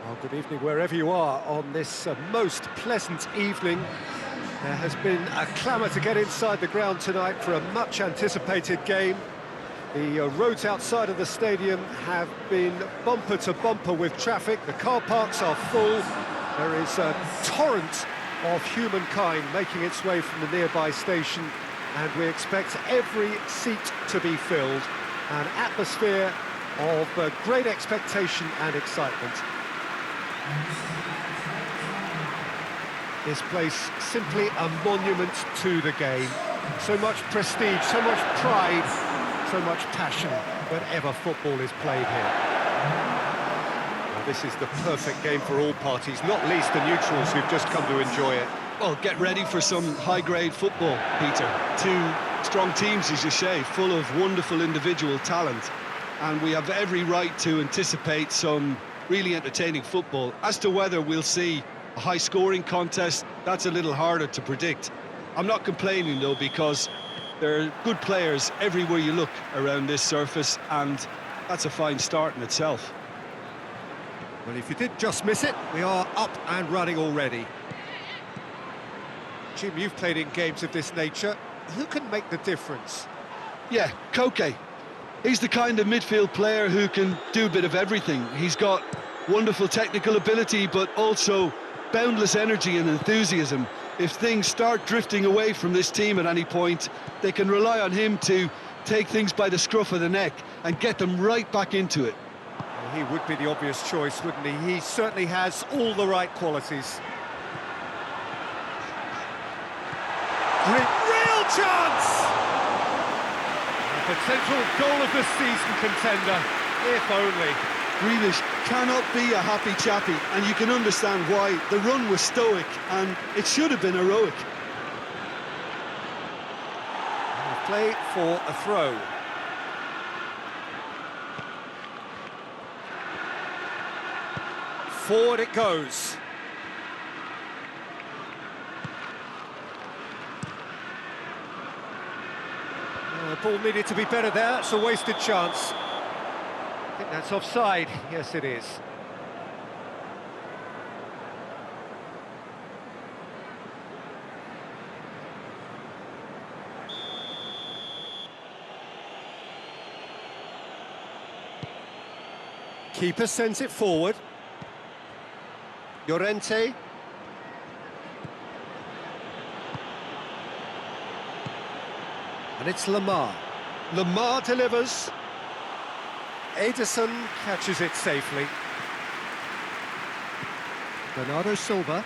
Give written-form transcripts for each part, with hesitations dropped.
Well, good evening wherever you are on this most pleasant evening. There has been a clamour to get inside the ground tonight for a much-anticipated game. The roads outside of the stadium have been bumper to bumper with traffic. The car parks are full. There is a torrent of humankind making its way from the nearby station, and we expect every seat to be filled. An atmosphere of great expectation and excitement. This place simply a monument to the game. So much prestige, so much pride, so much passion whenever football is played here. Now, this is the perfect game for all parties, not least the neutrals who've just come to enjoy it. Well, get ready for some high-grade football, Peter. Two strong teams, as you say, full of wonderful individual talent. And we have every right to anticipate some really entertaining football. As to whether we'll see a high-scoring contest, that's a little harder to predict. I'm not complaining, though, because there are good players everywhere you look around this surface, and that's a fine start in itself. Well, if you did just miss it, we are up and running already. Jim, you've played in games of this nature. Who can make the difference? Yeah, Koke. He's the kind of midfield player who can do a bit of everything. He's got wonderful technical ability, but also boundless energy and enthusiasm. If things start drifting away from this team at any point, they can rely on him to take things by the scruff of the neck and get them right back into it. Well, he would be the obvious choice, wouldn't he? He certainly has all the right qualities. Real chance! A potential goal of the season contender, if only. Grealish cannot be a happy chappy, and you can understand why. The run was stoic, and it should have been heroic. And play for a throw. Forward it goes. The ball needed to be better there. It's a wasted chance. I think that's offside. Yes, it is. Keeper sends it forward. Llorente. And it's Lamar. Lamar delivers. Ederson catches it safely. Bernardo Silva.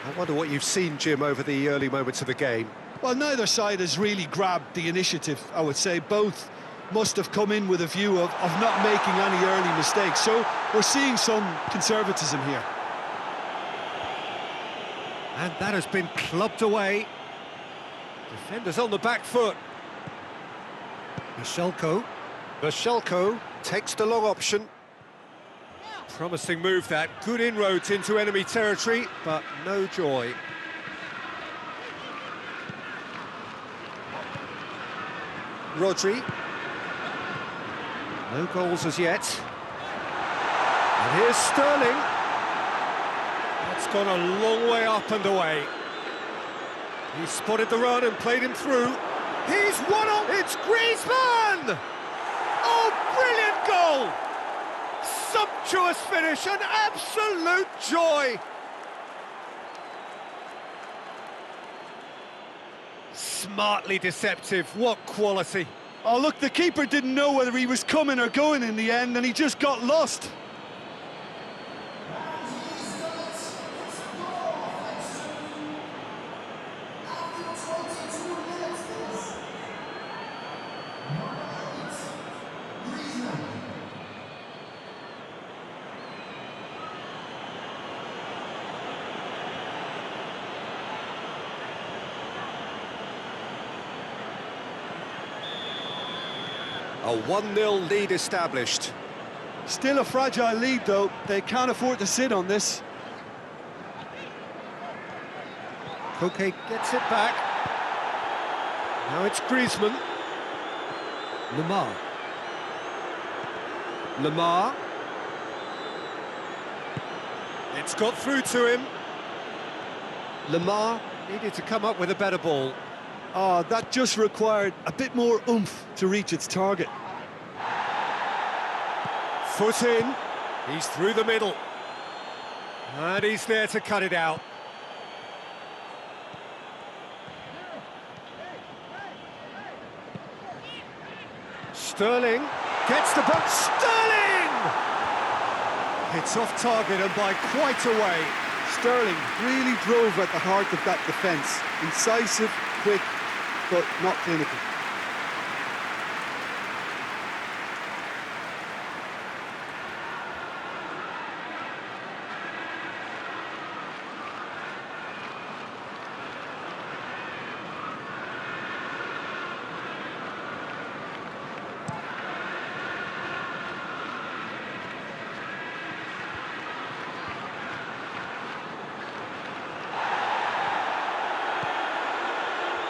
I wonder what you've seen, Jim, over the early moments of the game. Well, neither side has really grabbed the initiative, I would say. Both must have come in with a view of not making any early mistakes. So we're seeing some conservatism here. And that has been clubbed away. Defenders on the back foot. Michelko takes the long option. Promising move that. Good inroads into enemy territory, but no joy. Rodri. No goals as yet. And here's Sterling. That's gone a long way up and away. He spotted the run and played him through. He's won on. It's Griezmann! Oh, brilliant goal! Sumptuous finish, an absolute joy! Smartly deceptive, what quality. Oh, look, the keeper didn't know whether he was coming or going in the end, and he just got lost. A 1-0 lead established. Still a fragile lead, though. They can't afford to sit on this. Koke gets it back. Now it's Griezmann. Lamar. It's got through to him. Lamar. Needed to come up with a better ball. Oh, that just required a bit more oomph to reach its target. Foot in. He's through the middle. And he's there to cut it out. Sterling gets the ball. Sterling! It's off target and by quite a way. Sterling really drove at the heart of that defence. Incisive, quick, but not clinical.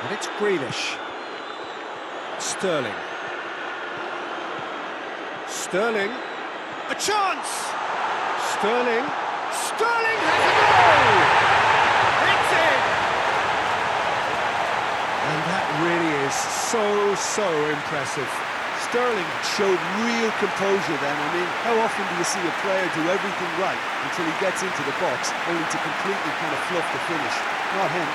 And it's Grealish. Sterling. Sterling. A chance! Sterling. Sterling has a goal! It's in! And that really is so impressive. Sterling showed real composure then. I mean, how often do you see a player do everything right until he gets into the box, only to completely kind of fluff the finish? Not him.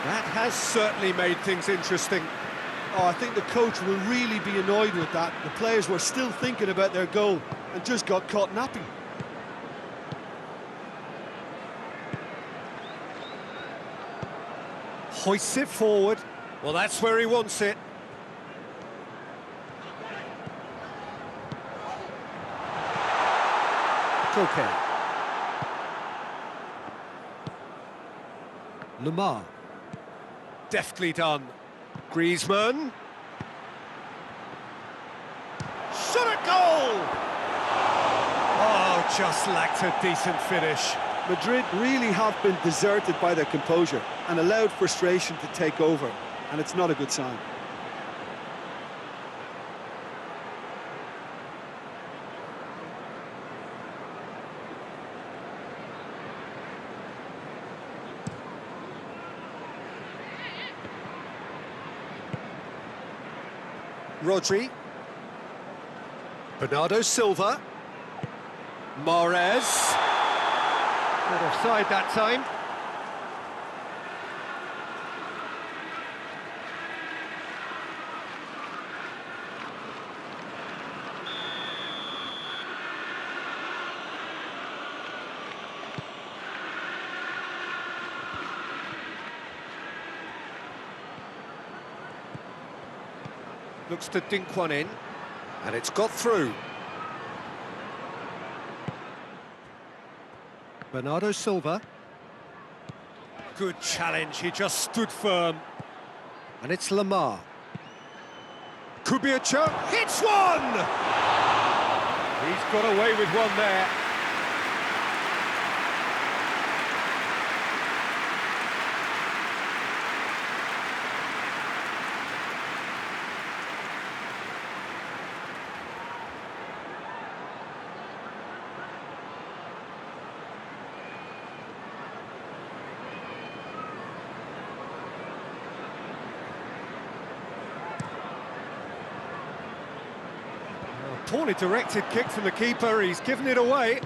That has certainly made things interesting. Oh, I think the coach will really be annoyed with that. The players were still thinking about their goal and just got caught napping. Hoists it forward. Well, that's where he wants it. It's okay. Lamar. Deftly done. Griezmann. Shot at goal! Oh, just lacked a decent finish. Madrid really have been deserted by their composure and allowed frustration to take over, and it's not a good sign. Rodri. Bernardo Silva. Mahrez. Not offside that time. Looks to dink one in, and it's got through. Bernardo Silva. Good challenge, he just stood firm. And it's Lamar. Could be a chance. Hits one! He's got away with one there. Poorly directed kick from the keeper, he's given it away.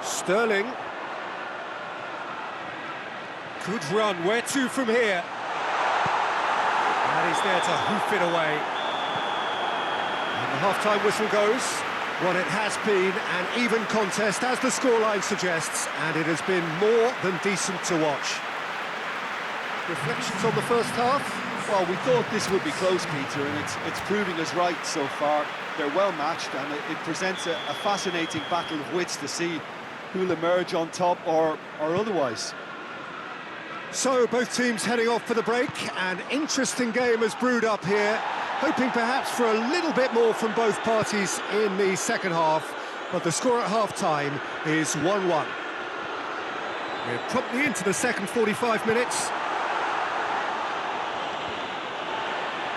Sterling. Good run, where to from here? And he's there to hoof it away. And the half-time whistle goes. Well, it has been an even contest, as the scoreline suggests, and it has been more than decent to watch. Reflections on the first half? Well, we thought this would be close, Peter, and it's proving us right so far. They're well matched, and it presents a fascinating battle of wits to see who'll emerge on top or otherwise. So, both teams heading off for the break. An interesting game has brewed up here, hoping perhaps for a little bit more from both parties in the second half, but the score at half-time is 1-1. We're promptly into the second 45 minutes.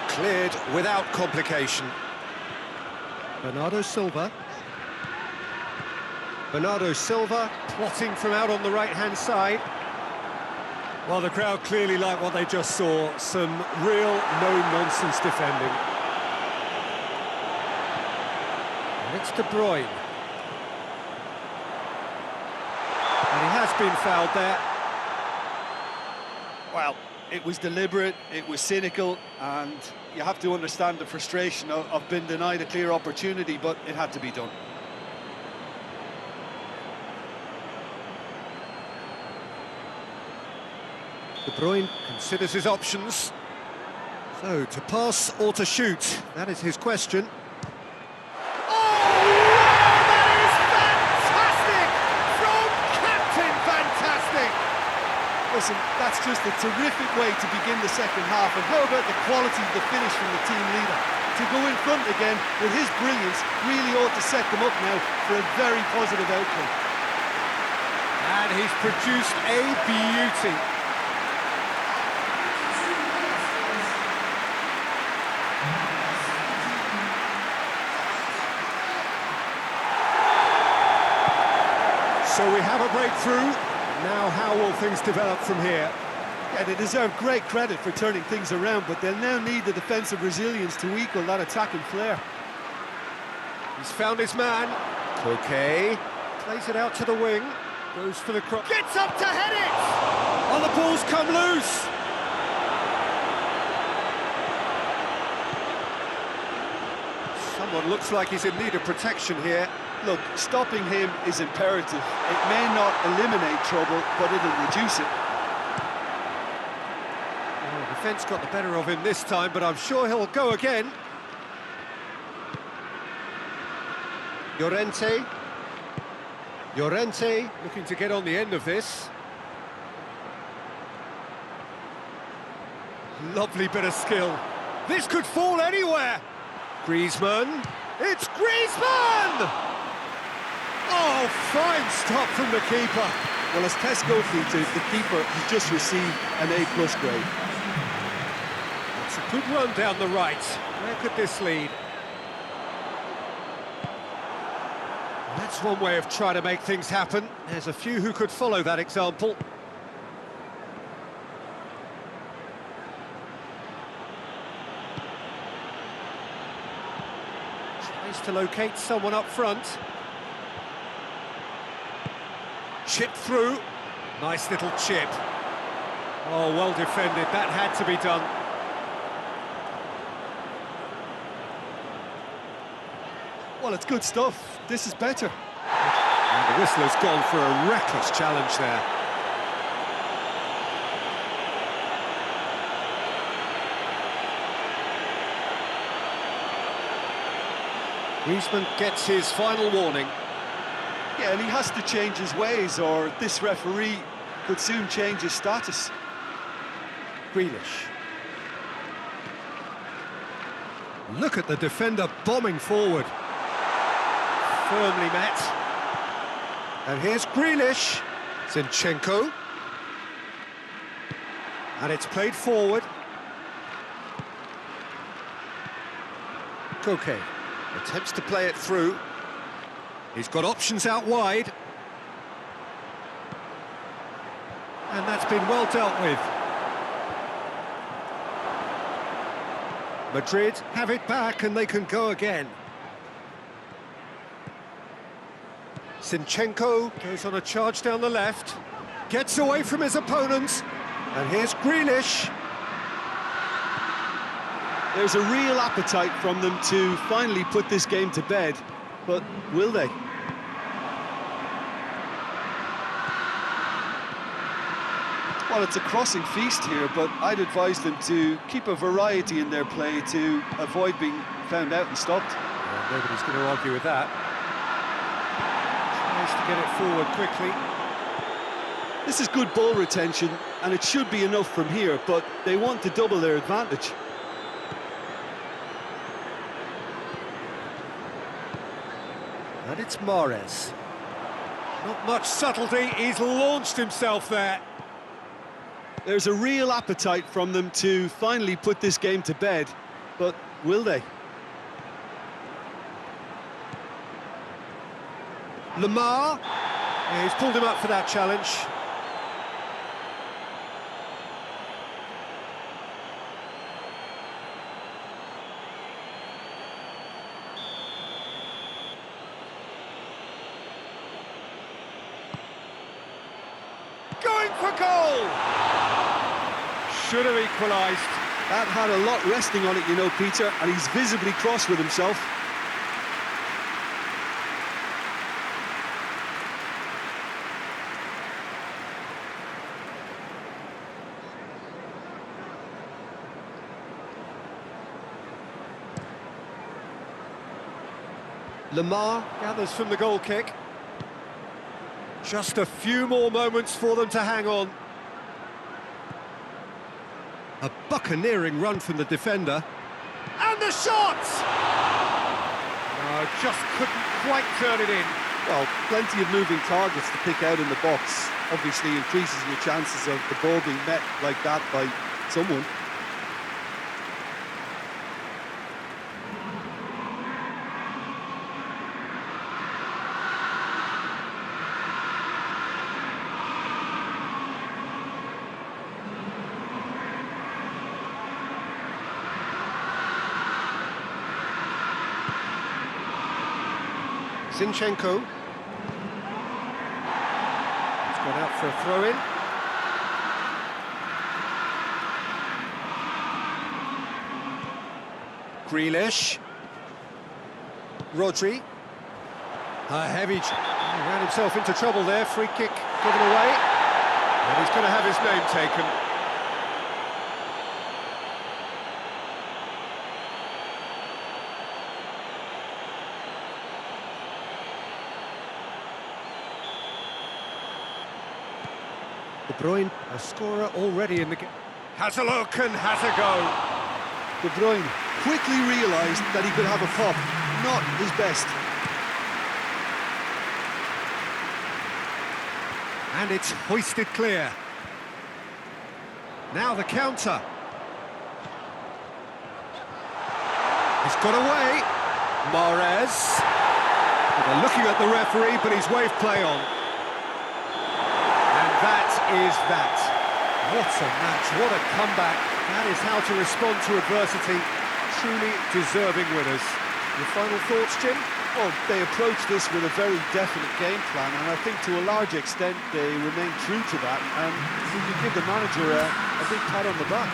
Cleared without complication. Bernardo Silva. Bernardo Silva plotting from out on the right-hand side. Well, the crowd clearly like what they just saw. Some real no-nonsense defending. And it's De Bruyne. And he has been fouled there. Well, it was deliberate, it was cynical, and you have to understand the frustration of being denied a clear opportunity, but it had to be done. De Bruyne considers his options. So, to pass or to shoot, that is his question. Oh, wow, that is fantastic! From captain, fantastic! Listen, that's just a terrific way to begin the second half, and how about the quality of the finish from the team leader? To go in front again with his brilliance really ought to set them up now for a very positive outcome. And he's produced a beauty. So we have a breakthrough. Now how will things develop from here? Yeah, they deserve great credit for turning things around, but they'll now need the defensive resilience to equal that attacking flair. He's found his man. Okay. Plays it out to the wing. Goes for the cross. Gets up to head it! Oh, the ball's come loose! Someone looks like he's in need of protection here. Look, stopping him is imperative. It may not eliminate trouble, but it'll reduce it. Well, the defence got the better of him this time, but I'm sure he'll go again. Llorente. Llorente looking to get on the end of this. Lovely bit of skill. This could fall anywhere. Griezmann. It's Griezmann! Oh, fine stop from the keeper. Well, as tests go, Peter, the keeper has just received an A+ grade. It's a good run down the right. Where could this lead? That's one way of trying to make things happen. There's a few who could follow that example. Tries to locate someone up front. Chip through. Nice little chip. Oh, well defended. That had to be done. Well, it's good stuff. This is better. And the whistler's gone for a reckless challenge there. Griezmann gets his final warning. Yeah, and he has to change his ways, or this referee could soon change his status. Grealish. Look at the defender bombing forward. Firmly met. And here's Grealish. Zinchenko. And it's played forward. Koke attempts to play it through. He's got options out wide. And that's been well dealt with. Madrid have it back and they can go again. Zinchenko goes on a charge down the left. Gets away from his opponents. And here's Grealish. There's a real appetite from them to finally put this game to bed, but will they? Well, it's a crossing feast here, but I'd advise them to keep a variety in their play to avoid being found out and stopped. Well, nobody's going to argue with that. Tries to get it forward quickly. This is good ball retention, and it should be enough from here, but they want to double their advantage. And it's Mahrez. Not much subtlety, he's launched himself there. There's a real appetite from them to finally put this game to bed, but will they? Lamar, yeah, he's pulled him up for that challenge. Going for goal! Should have equalised. That had a lot resting on it, you know, Peter, and he's visibly cross with himself. Lamar gathers from the goal kick. Just a few more moments for them to hang on. A buccaneering run from the defender. And the shot! Oh, just couldn't quite turn it in. Well, plenty of moving targets to pick out in the box. Obviously increases your chances of the ball being met like that by someone. Zinchenko. He's gone out for a throw-in. Grealish. Rodri. A heavy... He ran himself into trouble there. Free kick given away. And he's going to have his name taken. De Bruyne, a scorer already in the game. Has a look and has a go. De Bruyne quickly realised that he could have a pop, not his best. And it's hoisted clear. Now the counter. He's got away. Mahrez. They're looking at the referee, but he's waved play on. And that is that. What a match, what a comeback. That is how to respond to adversity. Truly deserving winners. Your final thoughts, Jim? Well, they approached this with a very definite game plan, and I think to a large extent they remain true to that, and we can give the manager a big pat on the back.